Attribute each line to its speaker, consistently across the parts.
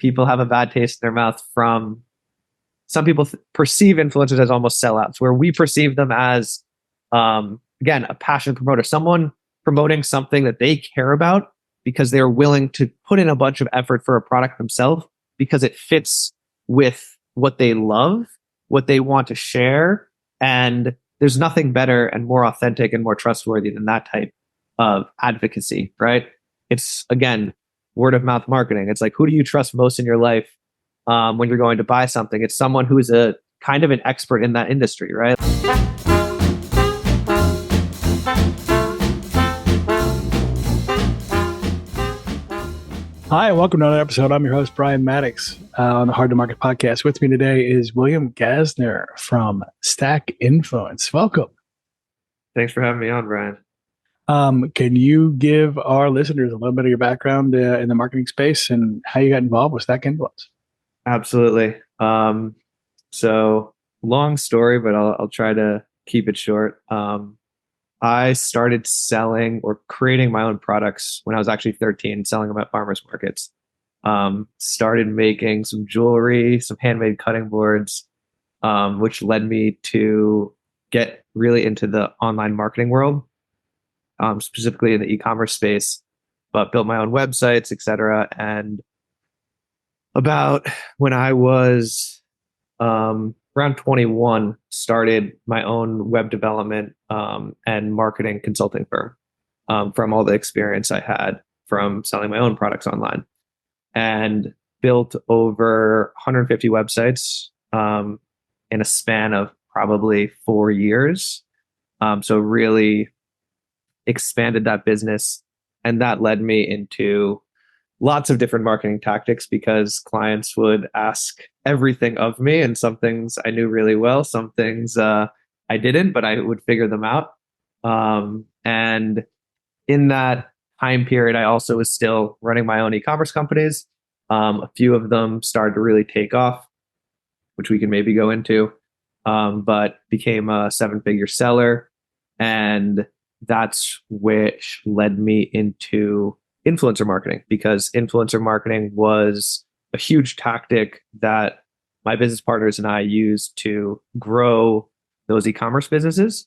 Speaker 1: people have a bad taste in their mouth from some people perceive influencers as almost sellouts, where we perceive them as, again, a passion promoter, someone promoting something that they care about because they're willing to put in a bunch of effort for a product themselves because it fits with what they love, what they want to share. And there's nothing better and more authentic and more trustworthy than that type of advocacy, right? It's, again, word of mouth marketing. It's like, who do you trust most in your life when you're going to buy something? It's someone who's a kind of an expert in that industry, right?
Speaker 2: Hi, and welcome to another episode. I'm your host, Brian Mattocks, on the Hard to Market podcast. With me today is William Gasner from Stack Influence. Welcome.
Speaker 1: Thanks for having me on, Brian.
Speaker 2: Can you give our listeners a little bit of your background in the marketing space and how you got involved with Stack Influence?
Speaker 1: Absolutely. So long story, but I'll try to keep it short. I started selling or creating my own products when I was actually 13, selling them at farmers markets. Started making some jewelry, some handmade cutting boards, which led me to get really into the online marketing world, specifically in the e-commerce space, but built my own websites, etc. And about when I was around 21, started my own web development and marketing consulting firm from all the experience I had from selling my own products online, and built over 150 websites in a span of probably 4 years. So really expanded that business, and that led me into lots of different marketing tactics because clients would ask everything of me, and some things I knew really well, some things I didn't, but I would figure them out. And in that time period, I also was still running my own e-commerce companies. A few of them started to really take off, which we can maybe go into, but became a 7-figure seller. And that's which led me into influencer marketing, because influencer marketing was a huge tactic that my business partners and I used to grow those e-commerce businesses.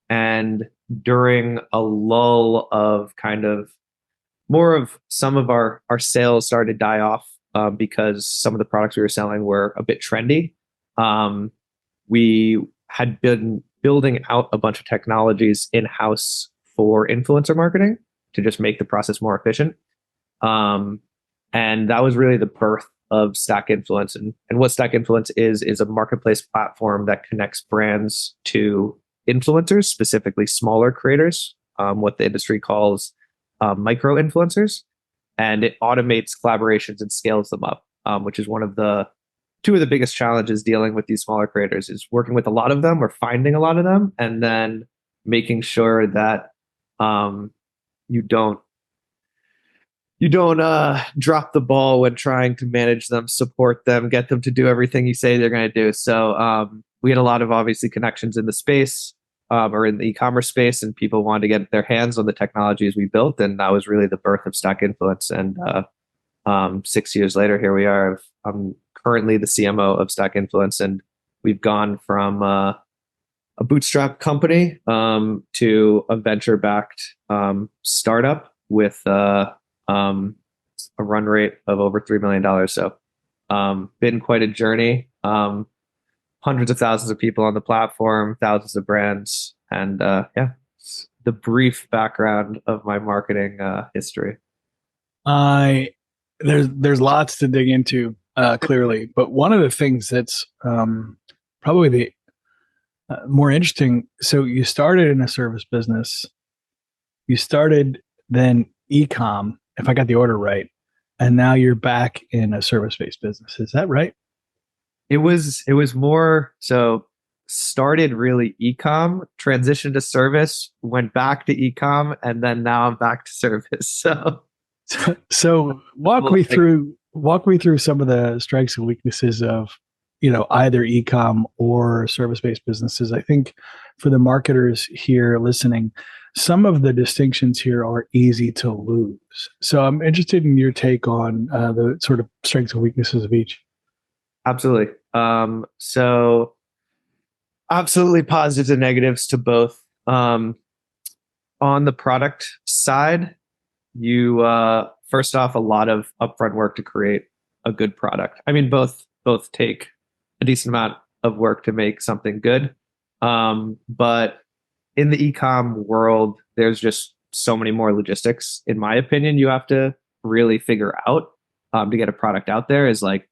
Speaker 1: And during a lull of kind of more of some of our sales started to die off because some of the products we were selling were a bit trendy. We had been building out a bunch of technologies in-house for influencer marketing to just make the process more efficient. And that was really the birth of Stack Influence. And what Stack Influence is a marketplace platform that connects brands to influencers, specifically smaller creators, what the industry calls micro influencers. And it automates collaborations and scales them up, which is two of the biggest challenges dealing with these smaller creators, is working with a lot of them or finding a lot of them, and then making sure that you don't drop the ball when trying to manage them, support them, get them to do everything you say they're going to do. So we had a lot of obviously connections in the space or in the e-commerce space, and people wanted to get their hands on the technologies we built, and that was really the birth of Stack Influence. And 6 years later, here we are. I'm currently the CMO of Stack Influence, and we've gone from a bootstrap company to a venture-backed startup with a run rate of over $3 million. So been quite a journey. Hundreds of thousands of people on the platform, thousands of brands, and the brief background of my marketing history.
Speaker 2: There's lots to dig into, clearly, but one of the things that's probably the more interesting. So you started in a service business. You started then E-Comm, if I got the order right, and now you're back in a service-based business. Is that right?
Speaker 1: It was more so. Started really E-Comm, transitioned to service, went back to E-Comm, and then now I'm back to service.
Speaker 2: So walk me through some of the strengths and weaknesses of either e-comm or service-based businesses. I think for the marketers here listening, some of the distinctions here are easy to lose. So I'm interested in your take on the sort of strengths and weaknesses of each.
Speaker 1: Absolutely. So absolutely positives and negatives to both. On the product side, you first off a lot of upfront work to create a good product. I mean, both take a decent amount of work to make something good. But in the e-com world, there's just so many more logistics, in my opinion, you have to really figure out to get a product out there is like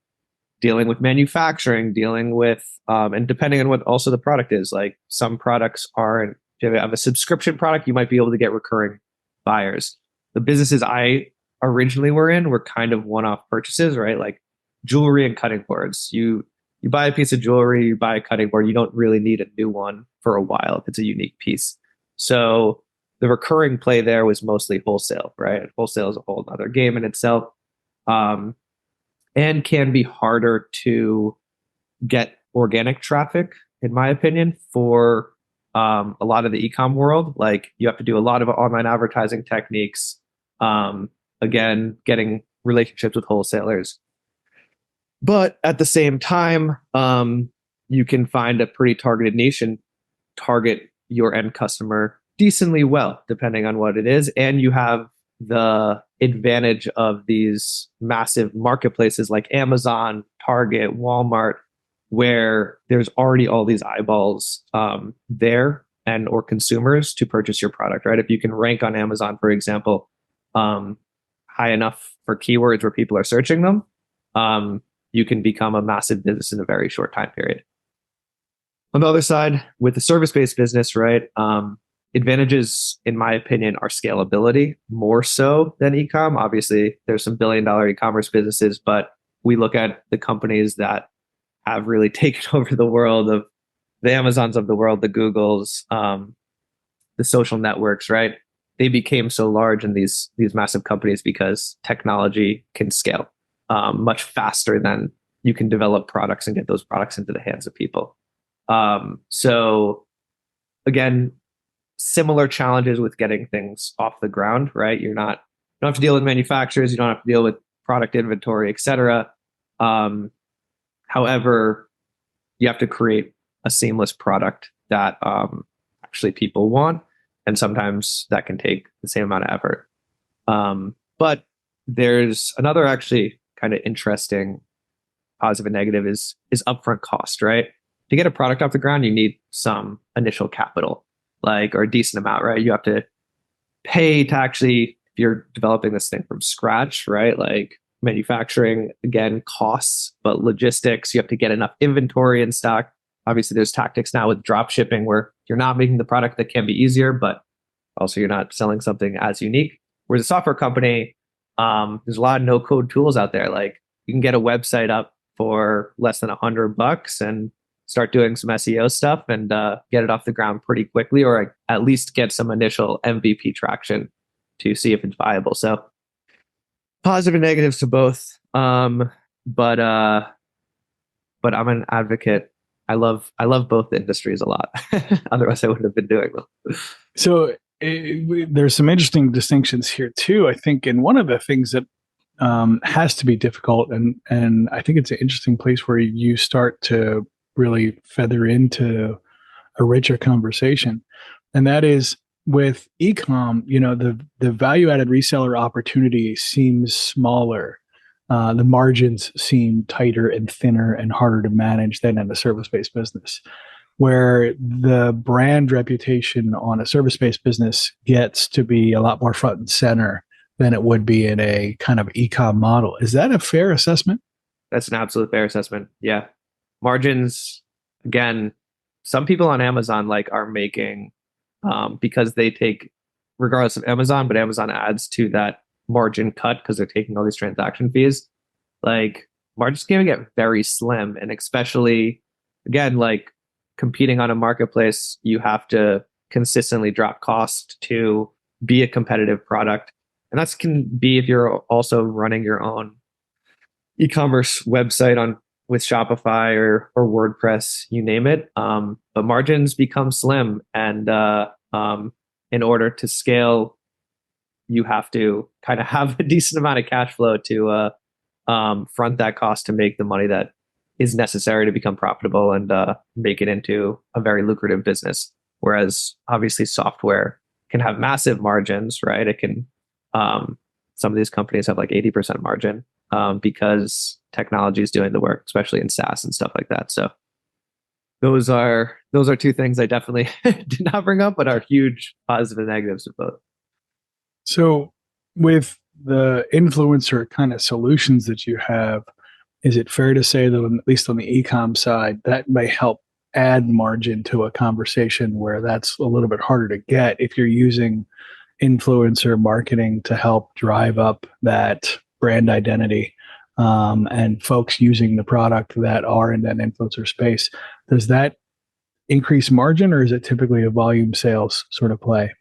Speaker 1: dealing with manufacturing, dealing with, and depending on what also the product is, like some products are, if you have a subscription product, you might be able to get recurring buyers. The businesses I originally were in were kind of one-off purchases, right? Like jewelry and cutting boards. You buy a piece of jewelry, you buy a cutting board, you don't really need a new one for a while if it's a unique piece. So the recurring play there was mostly wholesale, right? Wholesale is a whole other game in itself. Um, and can be harder to get organic traffic, in my opinion, for a lot of the e-com world. Like you have to do a lot of online advertising techniques. Again, getting relationships with wholesalers. But at the same time, you can find a pretty targeted niche and target your end customer decently well, depending on what it is. And you have the advantage of these massive marketplaces like Amazon, Target, Walmart, where there's already all these eyeballs there and or consumers to purchase your product, right? If you can rank on Amazon, for example, high enough for keywords where people are searching them, you can become a massive business in a very short time period. On the other side, with the service-based business, right? Advantages, in my opinion, are scalability more so than e-com. Obviously, there's some billion-dollar e-commerce businesses, but we look at the companies that have really taken over the world of the Amazons of the world, the Googles, the social networks, right? They became so large in these massive companies because technology can scale much faster than you can develop products and get those products into the hands of people. So again, similar challenges with getting things off the ground, right? You don't have to deal with manufacturers, you don't have to deal with product inventory, etc. However, you have to create a seamless product that actually people want, and sometimes that can take the same amount of effort. But there's another actually kind of interesting positive and negative is upfront cost, right? To get a product off the ground, you need some initial capital, like, or a decent amount, right? You have to pay to actually, if you're developing this thing from scratch, right? Like manufacturing, again, costs, but logistics, you have to get enough inventory in stock. Obviously, there's tactics now with drop shipping where you're not making the product that can be easier, but also you're not selling something as unique. Whereas a software company, there's a lot of no-code tools out there. Like you can get a website up for less than $100 and start doing some SEO stuff and get it off the ground pretty quickly, or at least get some initial MVP traction to see if it's viable. So positive and negatives to both. But I'm an advocate. I love both industries a lot. Otherwise, I wouldn't have been doing them.
Speaker 2: So there's some interesting distinctions here too, I think. And one of the things that has to be difficult, and I think it's an interesting place where you start to really feather into a richer conversation, and that is with e-com. The value-added reseller opportunity seems smaller. The margins seem tighter and thinner and harder to manage than in a service-based business, where the brand reputation on a service-based business gets to be a lot more front and center than it would be in a kind of e-com model. Is that a fair assessment?
Speaker 1: That's an absolute fair assessment. Yeah. Margins, again, some people on Amazon are making, because they take, regardless of Amazon, but Amazon adds to that margin cut because they're taking all these transaction fees. Like margins can get very slim. And especially, again, like competing on a marketplace, you have to consistently drop cost to be a competitive product. And that can be if you're also running your own e-commerce website with Shopify or WordPress, you name it. But margins become slim, and in order to scale, you have to kind of have a decent amount of cash flow to front that cost to make the money that is necessary to become profitable and make it into a very lucrative business. Whereas obviously software can have massive margins, right? It can, some of these companies have like 80% margin because technology is doing the work, especially in SaaS and stuff like that. So those are two things I definitely did not bring up, but are huge positive and negatives of both.
Speaker 2: So with the influencer kind of solutions that you have, is it fair to say that at least on the e-com side, that may help add margin to a conversation where that's a little bit harder to get if you're using influencer marketing to help drive up that brand identity, and folks using the product that are in that influencer space? Does that increase margin, or is it typically a volume sales sort of play?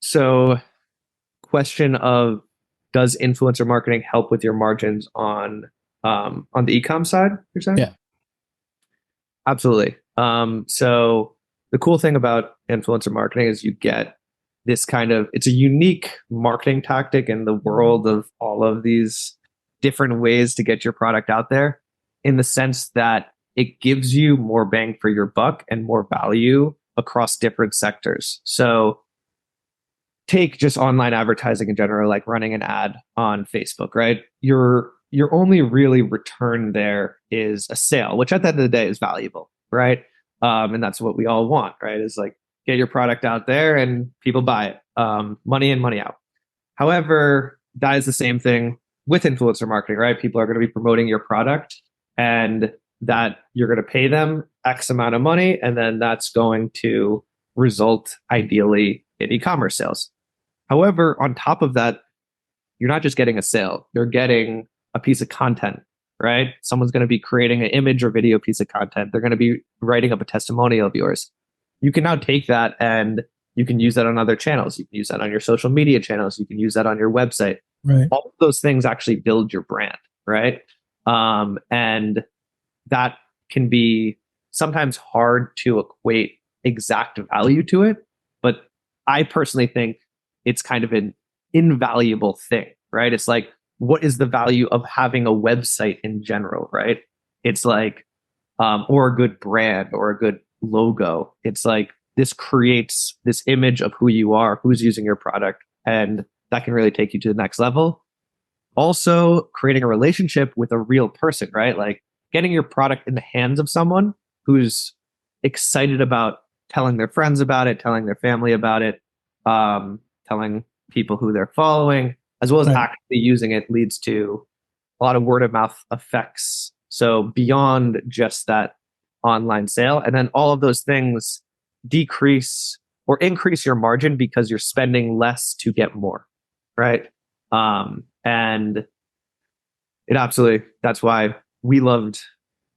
Speaker 1: So question of, does influencer marketing help with your margins on the e-com side, you're saying?
Speaker 2: Yeah.
Speaker 1: Absolutely. So the cool thing about influencer marketing is you get this kind of, it's a unique marketing tactic in the world of all of these different ways to get your product out there, in the sense that it gives you more bang for your buck and more value across different sectors. So take just online advertising in general, like running an ad on Facebook, right? Your only really return there is a sale, which at the end of the day is valuable, right? And that's what we all want, right? Is like, get your product out there and people buy it, money in, money out. However, that is the same thing with influencer marketing, right? People are going to be promoting your product, and that you're going to pay them X amount of money, and then that's going to result ideally in e-commerce sales. However, on top of that, you're not just getting a sale, you're getting a piece of content, right? Someone's going to be creating an image or video piece of content. They're going to be writing up a testimonial of yours. You can now take that and you can use that on other channels. You can use that on your social media channels. You can use that on your website.
Speaker 2: Right.
Speaker 1: All of those things actually build your brand, right? And that can be sometimes hard to equate exact value to it. But I personally think it's kind of an invaluable thing, right? It's like, what is the value of having a website in general, right? It's like, or a good brand or a good logo. It's like, this creates this image of who you are, who's using your product, and that can really take you to the next level. Also, creating a relationship with a real person, right? Like getting your product in the hands of someone who's excited about telling their friends about it, telling their family about it, telling people who they're following, as well as
Speaker 2: Right.
Speaker 1: actively using it, leads to a lot of word of mouth effects. So beyond just that online sale, and then all of those things decrease or increase your margin because you're spending less to get more, right? And it absolutely, that's why we loved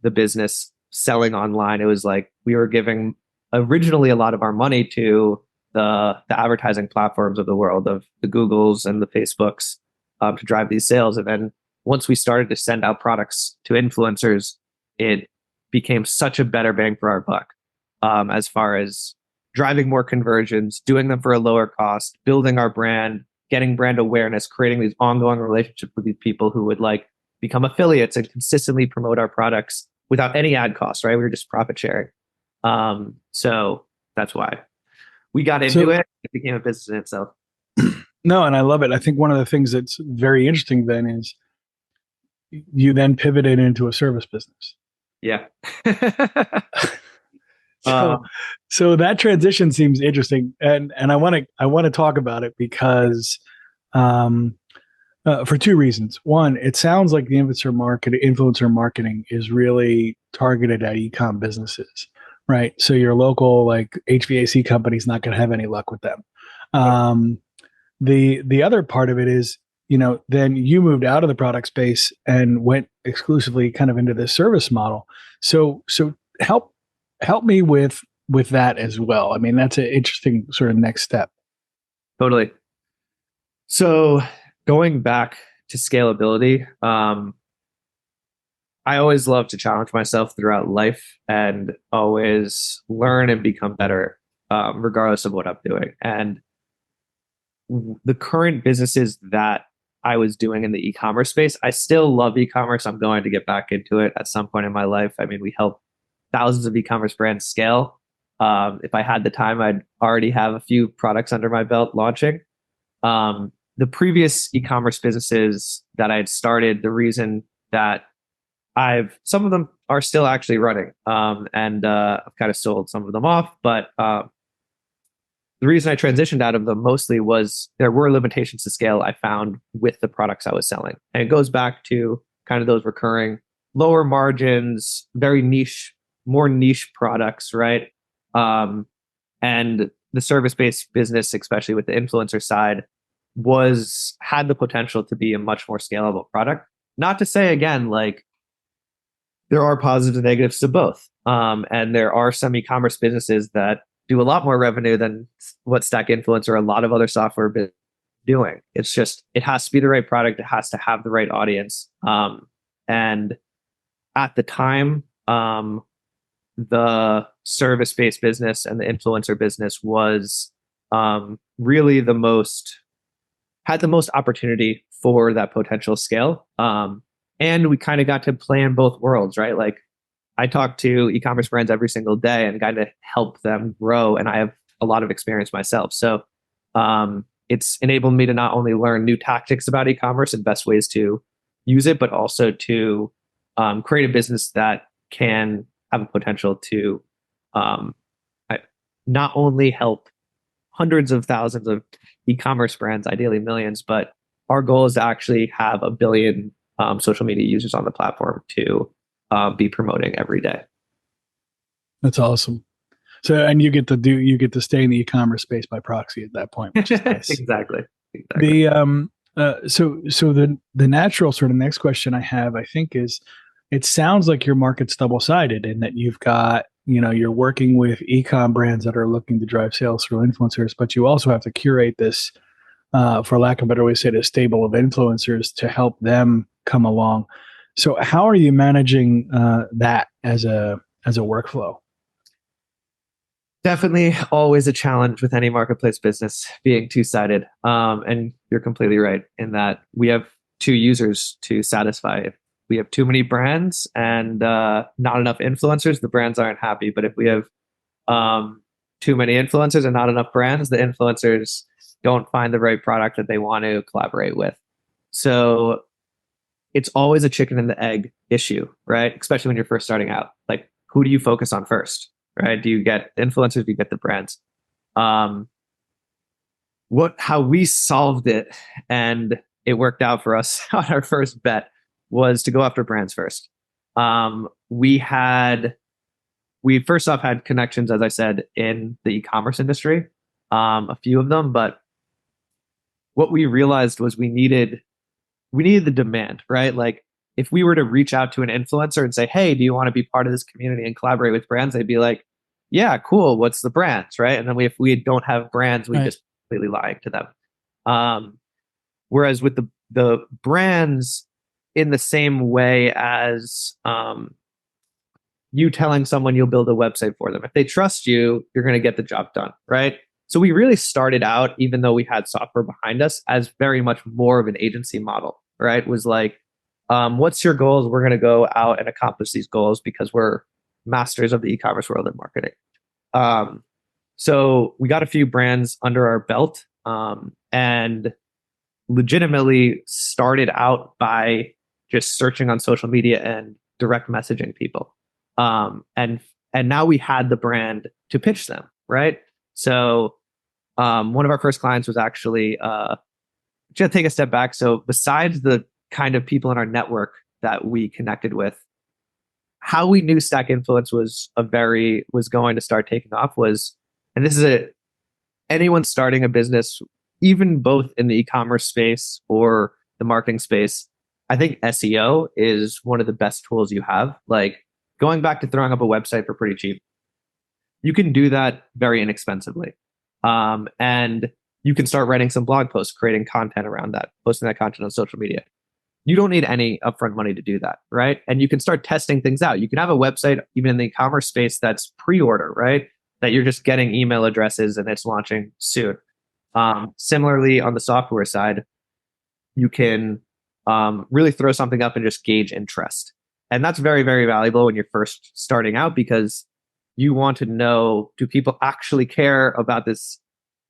Speaker 1: the business selling online. It was like we were giving originally a lot of our money to the advertising platforms of the world, of the Googles and the Facebooks, to drive these sales. And then once we started to send out products to influencers, it became such a better bang for our buck, as far as driving more conversions, doing them for a lower cost, building our brand, getting brand awareness, creating these ongoing relationships with these people who would like become affiliates and consistently promote our products without any ad costs, right? We were just profit sharing. So that's why we got into it. It became a business in itself.
Speaker 2: No, and I love it. I think one of the things that's very interesting then is you then pivoted into a service business.
Speaker 1: Yeah.
Speaker 2: So that transition seems interesting, and I want to talk about it because for two reasons. One, it sounds like the influencer marketing is really targeted at e-com businesses, right? So your local like HVAC company is not going to have any luck with them. The other part of it is, then you moved out of the product space and went exclusively kind of into this service model. So help me with that as well. I mean, that's an interesting sort of next step.
Speaker 1: Totally. So going back to scalability, I always love to challenge myself throughout life and always learn and become better. regardless of what I'm doing. And the current businesses that I was doing in the e-commerce space, I still love e-commerce. I'm going to get back into it at some point in my life. I mean, we help thousands of e-commerce brands scale. If I had the time, I'd already have a few products under my belt launching. The previous e-commerce businesses that I had started, the reason that some of them are still actually running, and I've kind of sold some of them off, but the reason I transitioned out of them mostly was there were limitations to scale I found with the products I was selling. And it goes back to kind of those recurring lower margins, very niche, more niche products, right? And the service-based business, especially with the influencer side, had the potential to be a much more scalable product. Not to say again, like there are positives and negatives to both. And there are some e-commerce businesses that do a lot more revenue than what Stack Influence or a lot of other software doing. It's just, it has to be the right product. It has to have the right audience. And at the time, the service-based business and the influencer business was really had the most opportunity for that potential scale. And we kind of got to play in both worlds, right? Like I talk to e-commerce brands every single day and kind of help them grow. And I have a lot of experience myself. So it's enabled me to not only learn new tactics about e-commerce and best ways to use it, but also to create a business that can have a potential to not only help hundreds of thousands of e-commerce brands, ideally millions, but our goal is to actually have 1 billion social media users on the platform to be promoting every day.
Speaker 2: That's awesome. So, and you get to stay in the e-commerce space by proxy at that point, which is nice.
Speaker 1: Exactly.
Speaker 2: So the natural sort of next question I have, I think, is it sounds like your market's double-sided in that you've got, you're working with e-com brands that are looking to drive sales through influencers, but you also have to curate this, for lack of a better way to say it, a stable of influencers to help them come along. So how are you managing that as a workflow?
Speaker 1: Definitely always a challenge with any marketplace business being two-sided. And you're completely right in that we have two users to satisfy. If we have too many brands and not enough influencers, the brands aren't happy. But if we have too many influencers and not enough brands, the influencers don't find the right product that they want to collaborate with. So it's always a chicken and the egg issue, right? Especially when you're first starting out. Like, who do you focus on first, right? Do you get influencers? Do you get the brands? How we solved it, and it worked out for us on our first bet, was to go after brands first. We first off had connections, as I said, in the e-commerce industry, a few of them, but what we realized was we needed the demand, right? Like if we were to reach out to an influencer and say, hey, do you want to be part of this community and collaborate with brands? They'd be like, yeah, cool. What's the brands, right? And then if we don't have brands, we just completely lying to them. Whereas with the brands, in the same way as you telling someone you'll build a website for them, if they trust you, you're going to get the job done, right? So we really started out, even though we had software behind us, as very much more of an agency model, right? It was like, what's your goals? We're going to go out and accomplish these goals because we're masters of the e-commerce world and marketing. So we got a few brands under our belt, and legitimately started out by just searching on social media and direct messaging people. And now we had the brand to pitch them, right? So one of our first clients was actually, just take a step back. So besides the kind of people in our network that we connected with, how we knew Stack Influence was going to start taking off was, and this is anyone starting a business, even both in the e-commerce space or the marketing space, I think SEO is one of the best tools you have. Like going back to throwing up a website for pretty cheap, you can do that very inexpensively. And you can start writing some blog posts, creating content around that, posting that content on social media. You don't need any upfront money to do that, right? And you can start testing things out. You can have a website, even in the e-commerce space, that's pre-order, right? that you're just getting email addresses and it's launching soon. Similarly, on the software side, you can really throw something up and just gauge interest. And that's very, very valuable when you're first starting out, because you want to know, do people actually care about this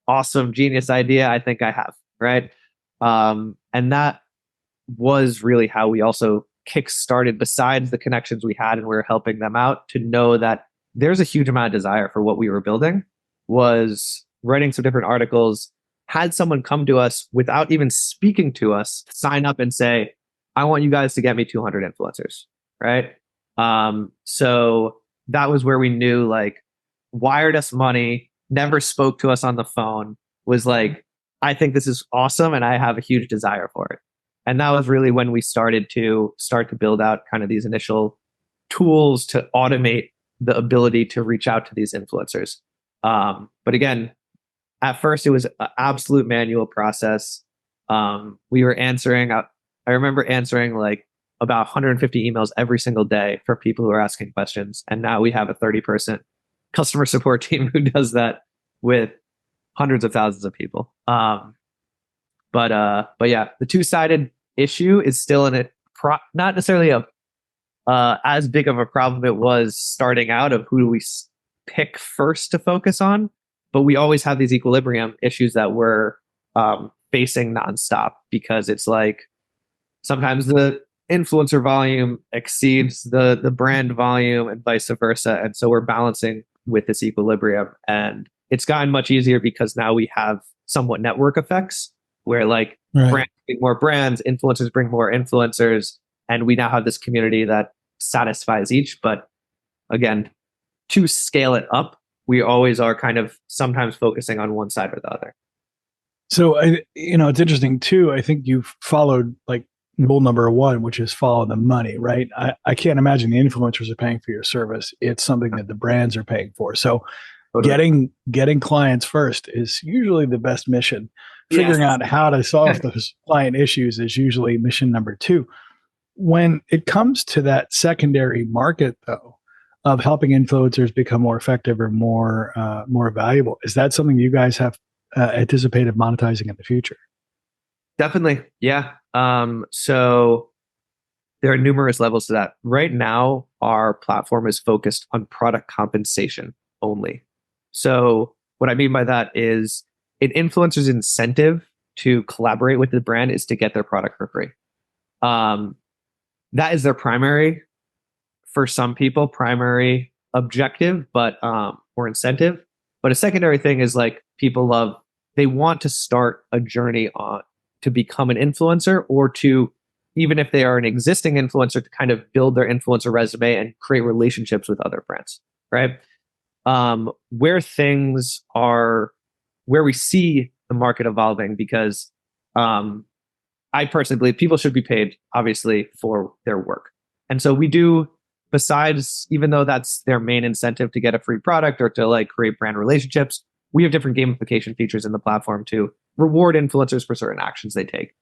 Speaker 1: awesome genius idea I think I have, right? And that was really how we also kick-started, besides the connections we had and we were helping them out, to know that there's a huge amount of desire for what we were building. Was writing some different articles, had someone come to us without even speaking to us, sign up and say, I want you guys to get me 200 influencers, right? So that was where we knew, like, wired us money, never spoke to us on the phone, was like, I think this is awesome and I have a huge desire for it. And that was really when we started to build out kind of these initial tools to automate the ability to reach out to these influencers. But again, at first it was an absolute manual process. We were answering, I remember answering like about 150 emails every single day for people who are asking questions. And now we have a 30-person customer support team who does that with hundreds of thousands of people. But yeah, the two-sided issue is still not necessarily as big of a problem it was starting out, of who do we pick first to focus on. But we always have these equilibrium issues that we're facing nonstop, because it's like sometimes the influencer volume exceeds the brand volume and vice versa. And so we're balancing with this equilibrium. And it's gotten much easier because now we have somewhat network effects where, like, brands bring more brands, influencers bring more influencers, and we now have this community that satisfies each. But again, to scale it up, we always are kind of sometimes focusing on one side or the other.
Speaker 2: So, it's interesting too. I think you've followed like rule number one, which is follow the money, right? I can't imagine the influencers are paying for your service. It's something that the brands are paying for. So getting clients first is usually the best mission. Figuring out how to solve those client issues is usually mission number two. When it comes to that secondary market, though, of helping influencers become more effective or more valuable, is that something you guys have anticipated monetizing in the future?
Speaker 1: Definitely. Yeah. So there are numerous levels to that. Right now, our platform is focused on product compensation only. So what I mean by that is an influencer's incentive to collaborate with the brand is to get their product for free. That is their primary, for some people, primary objective, but or incentive. But a secondary thing is, like, they want to start a journey on to become an influencer, or to, even if they are an existing influencer, to kind of build their influencer resume and create relationships with other brands, right? Where we see the market evolving, because I personally believe people should be paid, obviously, for their work. And so we do, besides, even though that's their main incentive to get a free product or to, like, create brand relationships, we have different gamification features in the platform to reward influencers for certain actions they take.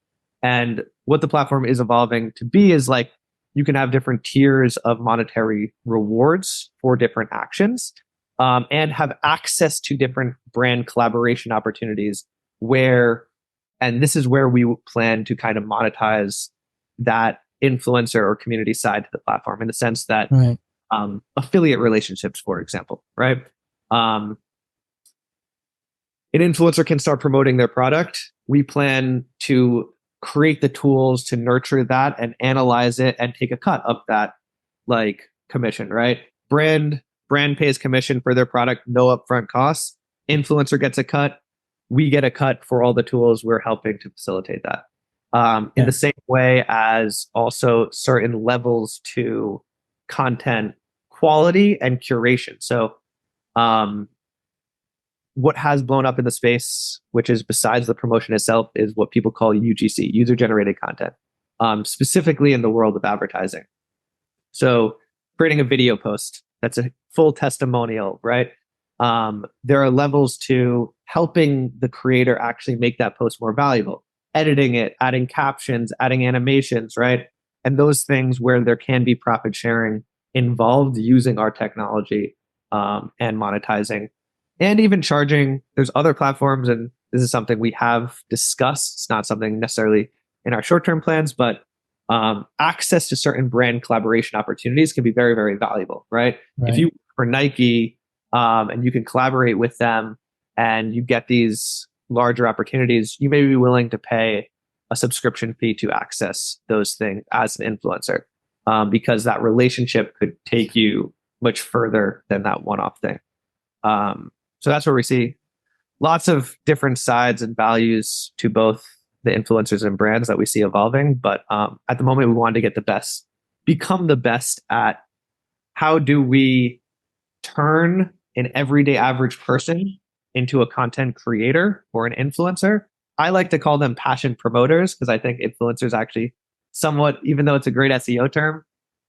Speaker 1: And what the platform is evolving to be is, like, you can have different tiers of monetary rewards for different actions, and have access to different brand collaboration opportunities and this is where we plan to kind of monetize that influencer or community side to the platform, in the sense that affiliate relationships, for example, right? An influencer can start promoting their product. We plan to create the tools to nurture that and analyze it and take a cut of that, like, commission, right? Brand pays commission for their product, no upfront costs. Influencer gets a cut. We get a cut for all the tools we're helping to facilitate that. In the same way as also certain levels to content quality and curation. So what has blown up in the space, which is besides the promotion itself, is what people call UGC, user-generated content, specifically in the world of advertising. So creating a video post that's a full testimonial, right? There are levels to helping the creator actually make that post more valuable, editing it, adding captions, adding animations, right? And those things where there can be profit sharing involved using our technology, and monetizing and even charging. There's other platforms, and this is something we have discussed. It's not something necessarily in our short-term plans, but access to certain brand collaboration opportunities can be very, very valuable, right? If
Speaker 2: Right.
Speaker 1: you for Nike, and you can collaborate with them and you get these larger opportunities, you may be willing to pay a subscription fee to access those things as an influencer, because that relationship could take you much further than that one-off thing. So that's where we see lots of different sides and values to both the influencers and brands that we see evolving. But at the moment, we wanted to get the best, become the best at how do we turn an everyday average person into a content creator or an influencer. I like to call them passion promoters because I think influencers actually somewhat, even though it's a great SEO term,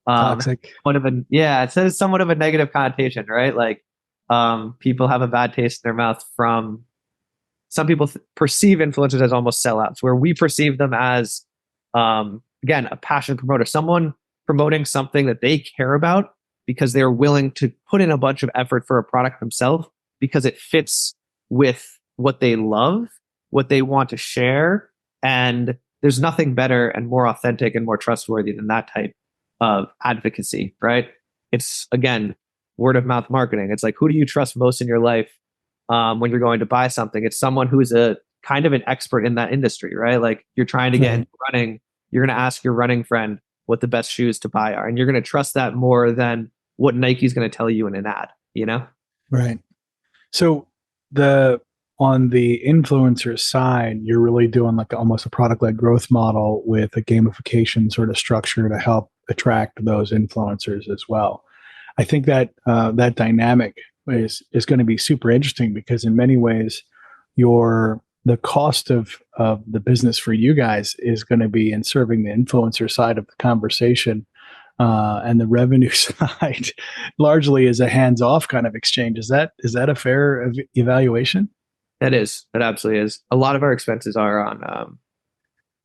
Speaker 2: Toxic.
Speaker 1: it says somewhat of a negative connotation, right? Like people have a bad taste in their mouth from some people perceive influencers as almost sellouts, where we perceive them as, again, a passion promoter, someone promoting something that they care about because they're willing to put in a bunch of effort for a product themselves because it fits with what they love, what they want to share. And there's nothing better and more authentic and more trustworthy than that type of advocacy, right? It's, again, word of mouth marketing. It's like, who do you trust most in your life when you're going to buy something? It's someone who's a kind of an expert in that industry, right? Like you're trying to get
Speaker 2: Right.
Speaker 1: into running, you're going to ask your running friend what the best shoes to buy are, and you're going to trust that more than what Nike's going to tell you in an ad, you know?
Speaker 2: Right. So the on the influencer side, you're really doing like almost a product-led growth model with a gamification sort of structure to help attract those influencers as well. I think that that dynamic is going to be super interesting because in many ways, the cost of the business for you guys is going to be in serving the influencer side of the conversation, and the revenue side largely is a hands-off kind of exchange. Is that a fair evaluation?
Speaker 1: That absolutely is. A lot of our expenses are on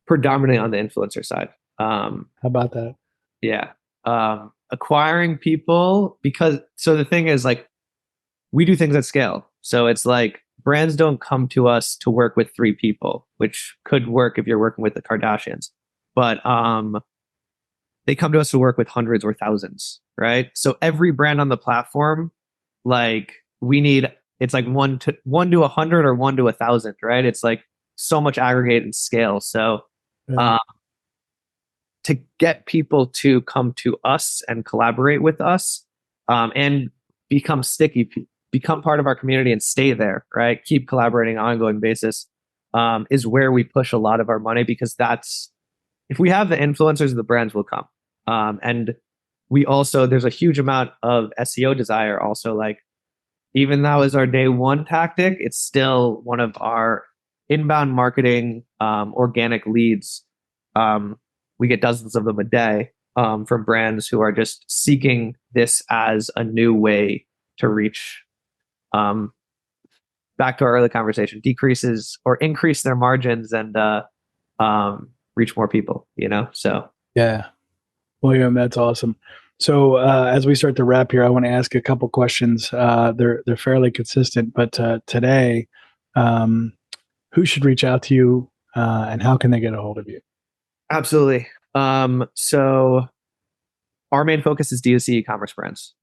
Speaker 1: predominantly on the influencer side.
Speaker 2: How about that?
Speaker 1: Yeah. Acquiring people, because so the thing is, like, we do things at scale. So it's like brands don't come to us to work with three people, which could work if you're working with the Kardashians. But they come to us to work with hundreds or thousands, right? So every brand on the platform, like we need, it's like one to 100 or 1 to 1,000, right? It's like so much aggregate and scale. So
Speaker 2: Yeah.
Speaker 1: uh, to get people to come to us and collaborate with us, and become sticky, become part of our community and stay there, right? Keep collaborating on an ongoing basis, is where we push a lot of our money, because that's, if we have the influencers, the brands will come. And we also, there's a huge amount of SEO desire also. Like, even though is our day one tactic, it's still one of our inbound marketing organic leads. We get dozens of them a day, from brands who are just seeking this as a new way to reach, um, back to our early conversation, decreases or increase their margins and reach more people, you know? So
Speaker 2: Yeah. William, that's awesome. So as we start to wrap here, I want to ask a couple questions. They're fairly consistent, but today, um, who should reach out to you, and how can they get a hold of you?
Speaker 1: absolutely. So our main focus is D2C e-commerce brands.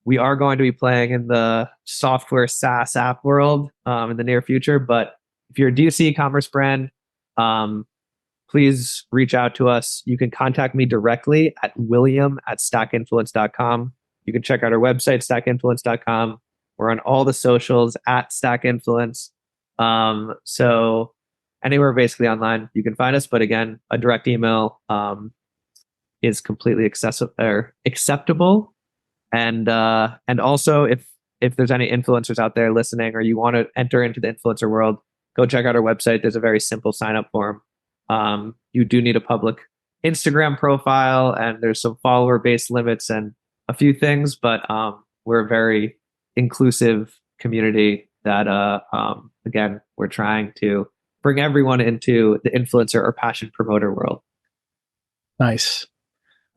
Speaker 1: We are going to be playing in the software SaaS app world in the near future, but if you're a D2C e-commerce brand, um, please reach out to us. You can contact me directly at william@stackinfluence.com. You can check out our website, stackinfluence.com. We're on all the socials at stackinfluence. So anywhere basically online, you can find us. But again, a direct email is completely accessible or acceptable. And also, if there's any influencers out there listening, or you want to enter into the influencer world, go check out our website. There's a very simple sign up form. You do need a public Instagram profile, and there's some follower based limits and a few things, but we're a very inclusive community that, again, we're trying to bring everyone into the influencer or passion promoter world.
Speaker 2: Nice.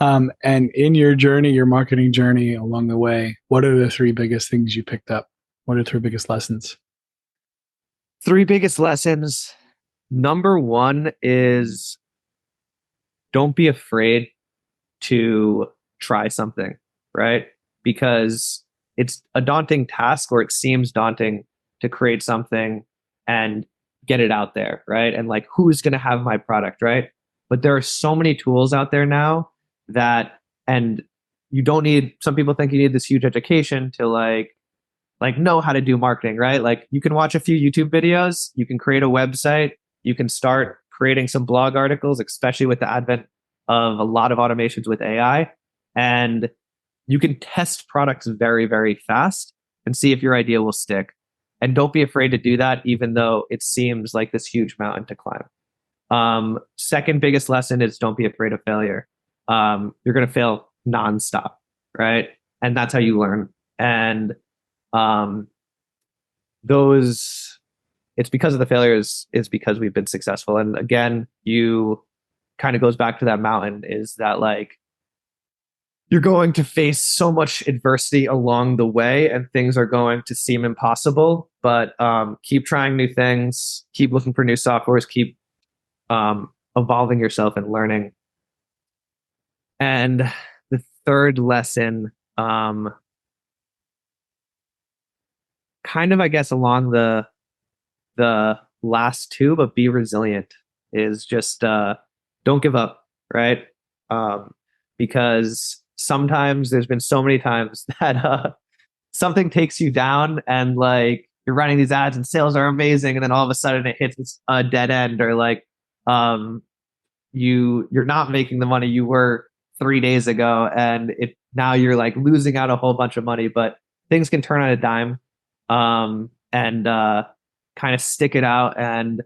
Speaker 2: And in your journey, your marketing journey along the way, what are the three biggest things you picked up? What are 3 biggest lessons?
Speaker 1: Three biggest lessons. Number one is don't be afraid to try something, right? Because it's a daunting task, or it seems daunting to create something and get it out there, right? And like, who's going to have my product, right? But there are so many tools out there now that, and you don't need, some people think you need this huge education to like know how to do marketing, right? Like you can watch a few YouTube videos, you can create a website, you can start creating some blog articles, especially with the advent of a lot of automations with AI. And you can test products very, very fast and see if your idea will stick. And don't be afraid to do that, even though it seems like this huge mountain to climb. Second biggest lesson is don't be afraid of failure. You're going to fail nonstop, right? And that's how you learn. And um, those, it's because of the failures is because we've been successful. And again, you kind of goes back to that mountain, is that like you're going to face so much adversity along the way and things are going to seem impossible, but keep trying new things, keep looking for new softwares, keep evolving yourself and learning. And the third lesson, kind of, I guess, along the last two, but be resilient, is just don't give up, right? Because sometimes there's been so many times that something takes you down and like you're running these ads and sales are amazing, and then all of a sudden it hits a dead end, or like you're not making the money you were 3 days ago, and it now you're like losing out a whole bunch of money. But things can turn on a dime, and kind of stick it out, and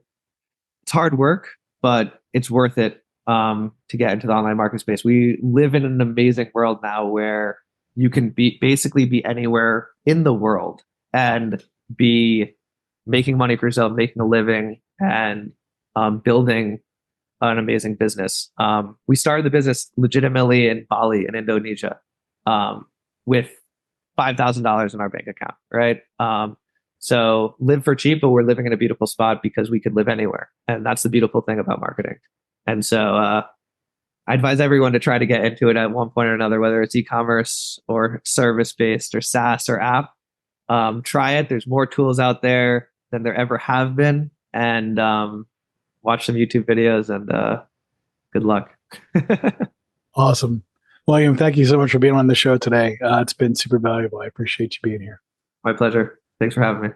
Speaker 1: it's hard work, but it's worth it to get into the online market space. We live in an amazing world now where you can basically be anywhere in the world and be making money for yourself, making a living, and building an amazing business. We started the business legitimately in Bali, in Indonesia, with $5,000 in our bank account, right? So live for cheap, but we're living in a beautiful spot because we could live anywhere. And that's the beautiful thing about marketing. And so I advise everyone to try to get into it at one point or another, whether it's e-commerce or service-based or SaaS or app. Try it. There's more tools out there than there ever have been. And watch some YouTube videos, and good luck.
Speaker 2: Awesome. William, thank you so much for being on the show today. It's been super valuable. I appreciate you being here.
Speaker 1: My pleasure. Thanks for having me.